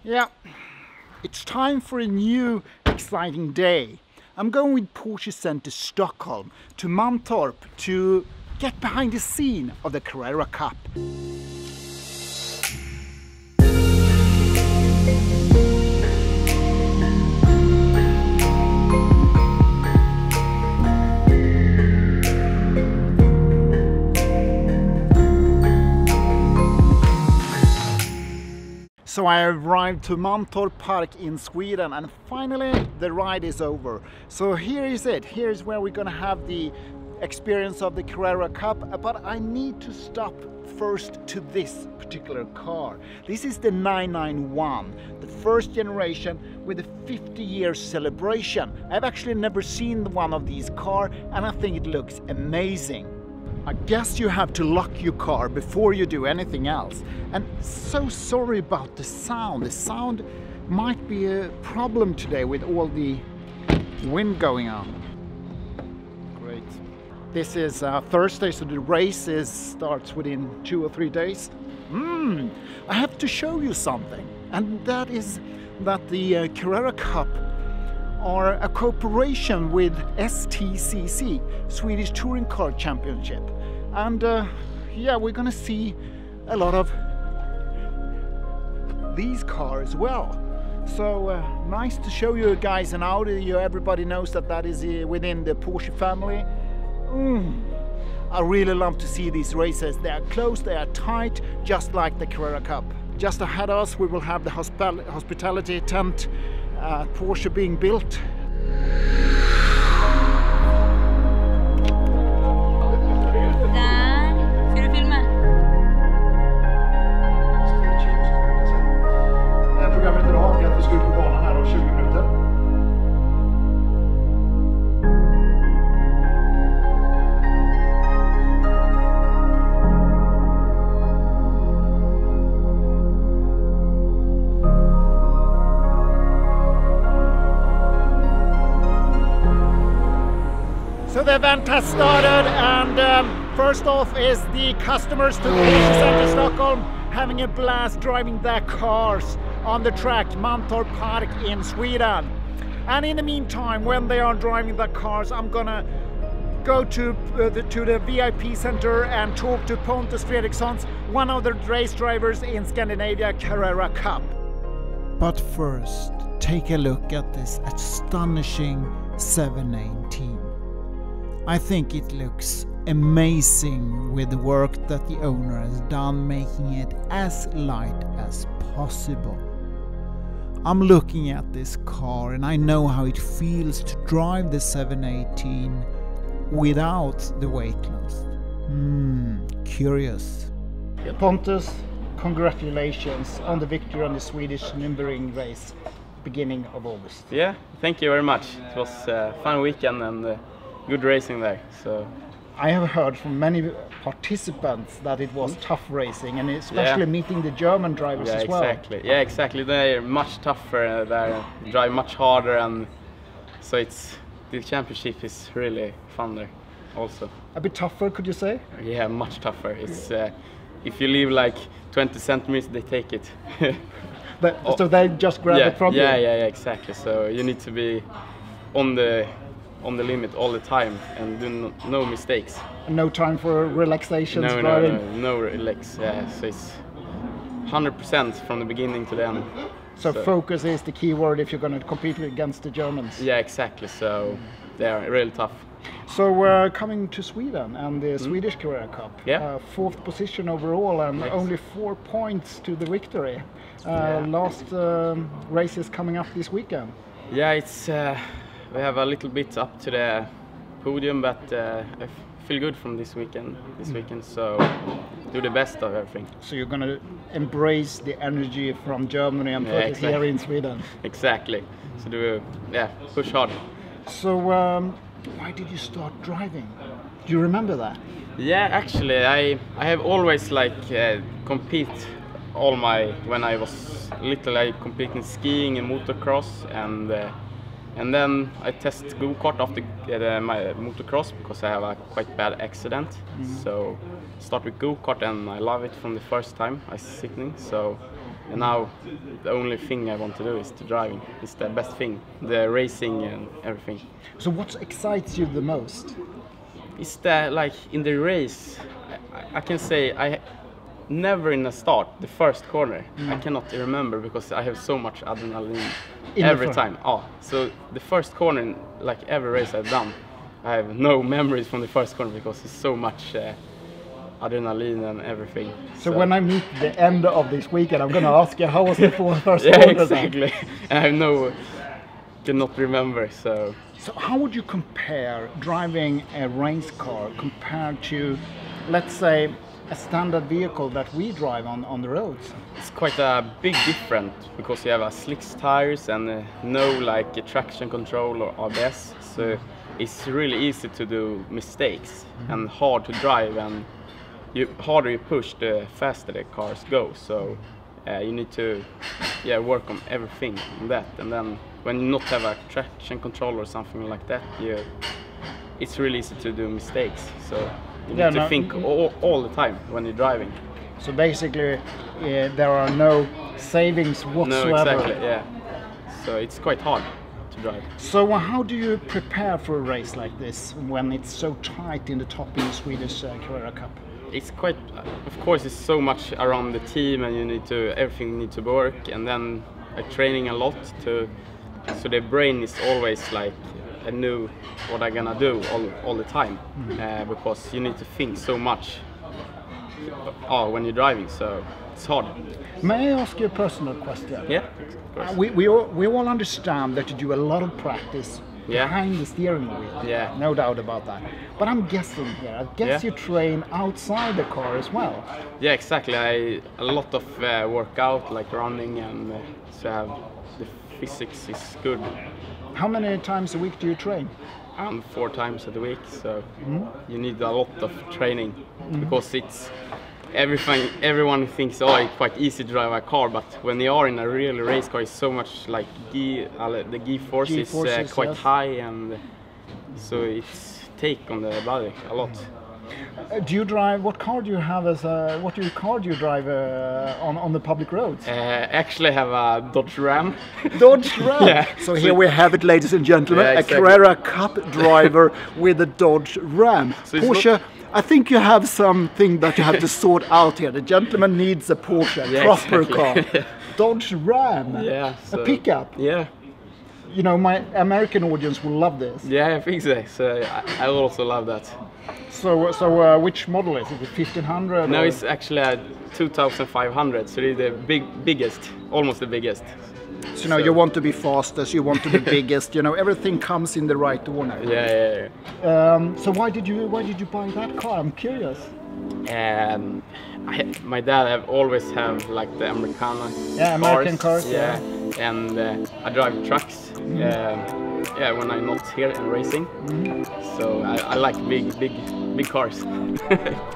Yeah, it's time for a new exciting day. I'm going with Porsche Center Stockholm to Mantorp to get behind the scene of the Carrera Cup. So I arrived to Mantorp Park in Sweden, and finally the ride is over. So here is it. Here's where we're gonna have the experience of the Carrera Cup, but I need to stop first to this particular car. This is the 991, the first generation with a 50-year celebration. I've actually never seen one of these cars, and I think it looks amazing. I guess you have to lock your car before you do anything else. And so sorry about the sound. The sound might be a problem today with all the wind going on. Great. This is Thursday, so the race starts within 2 or 3 days. I have to show you something. And that is that the Carrera Cup are a cooperation with STCC, Swedish Touring Car Championship. And yeah, we're gonna see a lot of these cars as well. So nice to show you guys an Audi. Everybody knows that is within the Porsche family. I really love to see these races. They are close, they are tight, just like the Carrera Cup. Just ahead of us we will have the hospitality tent Porsche being built. Programmet idag är att vi ska ut på banan här om 20 minuter. So the event has started, and first off is the customers to Porsche Center Stockholm having a blast driving their cars on the track Mantorp Park in Sweden. And in the meantime, when they are driving their cars, I'm gonna go to the VIP center and talk to Pontus Fredricsson, one of the race drivers in Scandinavia Carrera Cup. But first, take a look at this astonishing 718. I think it looks amazing with the work that the owner has done, making it as light as possible. I'm looking at this car and I know how it feels to drive the 718 without the weight loss. Curious. Pontus, congratulations on the victory on the Swedish Nürburgring race beginning of August. Yeah, thank you very much. It was a fun weekend and good racing there. So I have heard from many participants that it was tough racing, and especially meeting the German drivers as well. Yeah, exactly. They're much tougher. They drive much harder, and so the championship is really fun there also. A bit tougher, could you say? Yeah, much tougher. It's if you leave like 20 centimeters, they take it. So they just grab it from you? Yeah, exactly. So you need to be on the limit all the time and do no mistakes. No time for relaxation? No relax. Yeah, so it's 100% from the beginning to the end. So focus is the key word if you're going to compete against the Germans? Yeah, exactly. So they are really tough. So we're coming to Sweden and the Swedish Carrera Cup. Yeah. 4th position overall and only 4 points to the victory. Last race is coming up this weekend. Yeah, it's we have a little bit up to the podium, but I feel good from this weekend. So do the best of everything. So you're going to embrace the energy from Germany and put it here in Sweden. Exactly. So push hard. So why did you start driving? Do you remember that? Yeah, actually, I have always compete when I was little. I compete in skiing and motocross, and then I test go-kart after my motocross because I have a quite bad accident. So start with go-kart and I love it from the first time I was sitting. So And now the only thing I want to do is to driving. It's the best thing, the racing and everything. So what excites you the most? It's the, like in the race, I can say I never in the start, the first corner, I cannot remember because I have so much adrenaline every time. Oh, so the first corner, like every race I've done, I have no memories from the first corner because it's so much adrenaline and everything. So when I meet the end of this weekend, I'm going to ask you, how was the first yeah, corner? Exactly. And I cannot remember. So how would you compare driving a race car compared to, let's say, a standard vehicle that we drive on the roads? It's quite a big difference because you have a slick tires and no like traction control or ABS. So it's really easy to do mistakes and hard to drive, and harder you push, the faster the cars go. So you need to work on everything on that, and then when you not have a traction control or something like that, it's really easy to do mistakes. So you need to think all the time when you're driving. So basically there are no savings whatsoever. No, exactly, yeah. So it's quite hard to drive. So how do you prepare for a race like this when it's so tight in the top in the Swedish Carrera Cup? It's quite, of course, it's so much around the team, and everything needs to work, and then I'm training a lot so the brain is always like, I know what I'm gonna do all the time, because you need to think so much when you're driving, so it's hard. May I ask you a personal question? Yeah, of course. We all understand that you do a lot of practice behind the steering wheel. Yeah. No doubt about that. But I'm guessing here, I guess you train outside the car as well. Yeah, exactly. A lot of workout, like running, and so the physics is good. How many times a week do you train? 4 times a week, so you need a lot of training because it's everyone thinks it's quite easy to drive a car, but when you are in a real race car, it's so much like the G-force is quite high, and so it's take on the body a lot. Do you drive? What car do you have car do you drive on the public roads? Actually, I have a Dodge Ram. Dodge Ram. Yeah. So here we have it, ladies and gentlemen, exactly. A Carrera Cup driver with a Dodge Ram. So Porsche. I think you have something that you have to sort out here. The gentleman needs a Porsche, proper car. Dodge Ram. Yeah. So, a pickup. Yeah. You know, my American audience will love this. Yeah, I think so. So I also love that. So which model is it? 1500? No, it's actually a 2500. So it's the biggest, almost the biggest. So you know, you want to be fastest, you want to be biggest. You know, everything comes in the right order. Yeah. So why did you buy that car? I'm curious. My dad have always have like the American cars. Yeah. And I drive trucks. When I'm not here and racing. So I like big cars.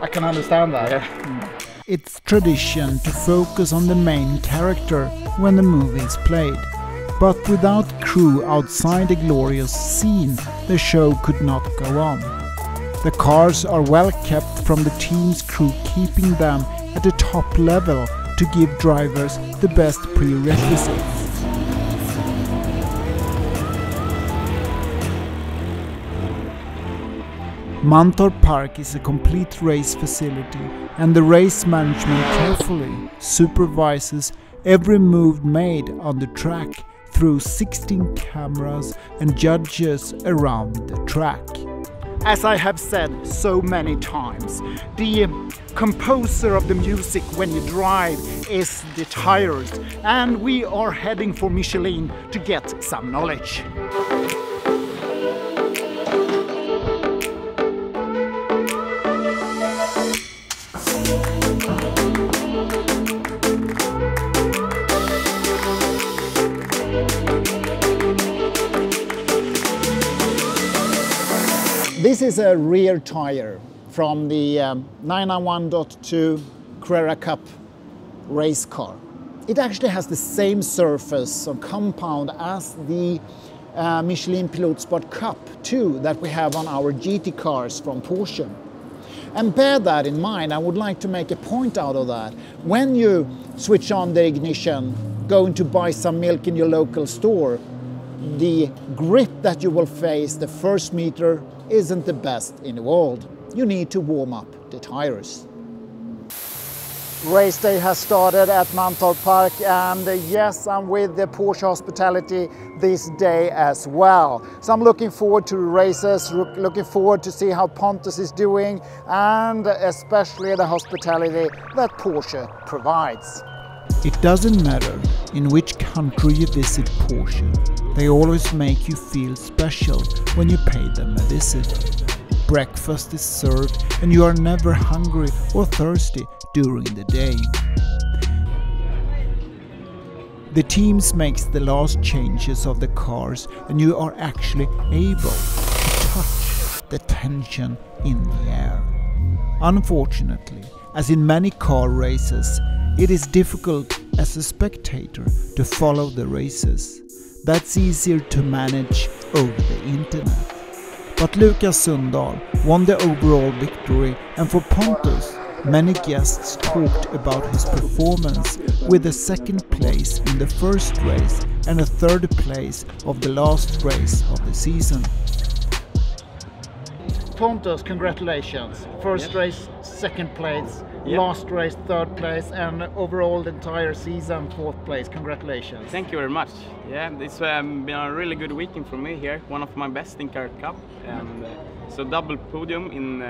I can understand that. Yeah. It's tradition to focus on the main character when the movie is played. But without crew outside the glorious scene, the show could not go on. The cars are well kept from the team's crew, keeping them at the top level to give drivers the best prerequisites. Mantorp Park is a complete race facility, and the race management carefully supervises every move made on the track through 16 cameras and judges around the track. As I have said so many times, the composer of the music when you drive is the tires, and we are heading for Michelin to get some knowledge. This is a rear tire from the 991.2 Carrera Cup race car. It actually has the same surface or compound as the Michelin Pilot Sport Cup 2 that we have on our GT cars from Porsche. And bear that in mind, I would like to make a point out of that. When you switch on the ignition, going to buy some milk in your local store, the grip that you will face the first meter isn't the best in the world. You need to warm up the tires. Race day has started at Mantorp Park, and yes, I'm with the Porsche hospitality this day as well. So I'm looking forward to the races, looking forward to see how Pontus is doing, and especially the hospitality that Porsche provides. It doesn't matter in which country you visit Porsche, they always make you feel special when you pay them a visit. Breakfast is served and you are never hungry or thirsty during the day. The teams makes the last changes of the cars and you are actually able to touch the tension in the air. Unfortunately, as in many car races, it is difficult as a spectator to follow the races. That's easier to manage over the internet. But Lukas Sundahl won the overall victory, and for Pontus, many guests talked about his performance with a second place in the first race and a third place of the last race of the season. Pontus, congratulations. First race, second place, last race, third place, and overall the entire season, fourth place. Congratulations. Thank you very much. Yeah, it's been a really good weekend for me here. One of my best in Carrera Cup, and so double podium in,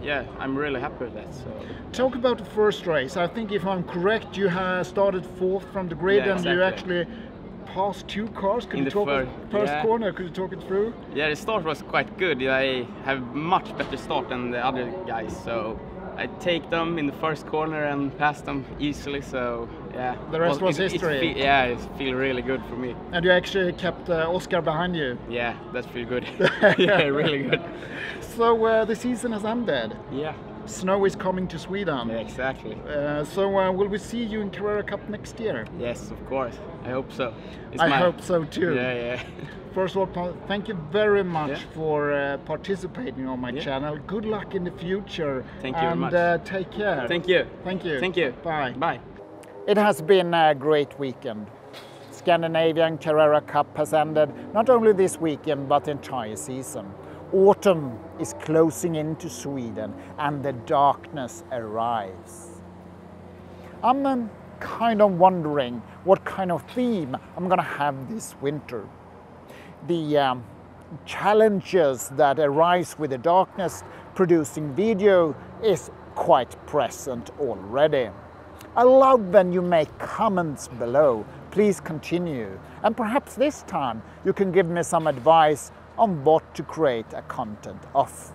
yeah, I'm really happy with that. So. Talk about the first race. I think if I'm correct, you started fourth from the grid, yeah, and you actually passed two cars. Could you talk first corner? Could you talk it through? Yeah, the start was quite good. I have much better start than the other guys, so I take them in the first corner and pass them easily. So yeah, the rest was history. It feels really good for me. And you actually kept Oscar behind you. Yeah, that feels good. Yeah, really good. So the season has ended. Yeah. Snow is coming to Sweden. Yeah, exactly. So will we see you in Carrera Cup next year? Yes, of course. I hope so. I hope so too. Yeah, yeah. First of all, thank you very much for participating on my channel. Good luck in the future. Thank you very much. And take care. Thank you. Thank you. Thank you. Bye. Bye. It has been a great weekend. Scandinavian Carrera Cup has ended not only this weekend but the entire season. Autumn is closing into Sweden and the darkness arrives. I'm kind of wondering what kind of theme I'm gonna have this winter. The challenges that arise with the darkness producing video is quite present already. I love when you make comments below. Please continue, and perhaps this time you can give me some advice on what to create a content of.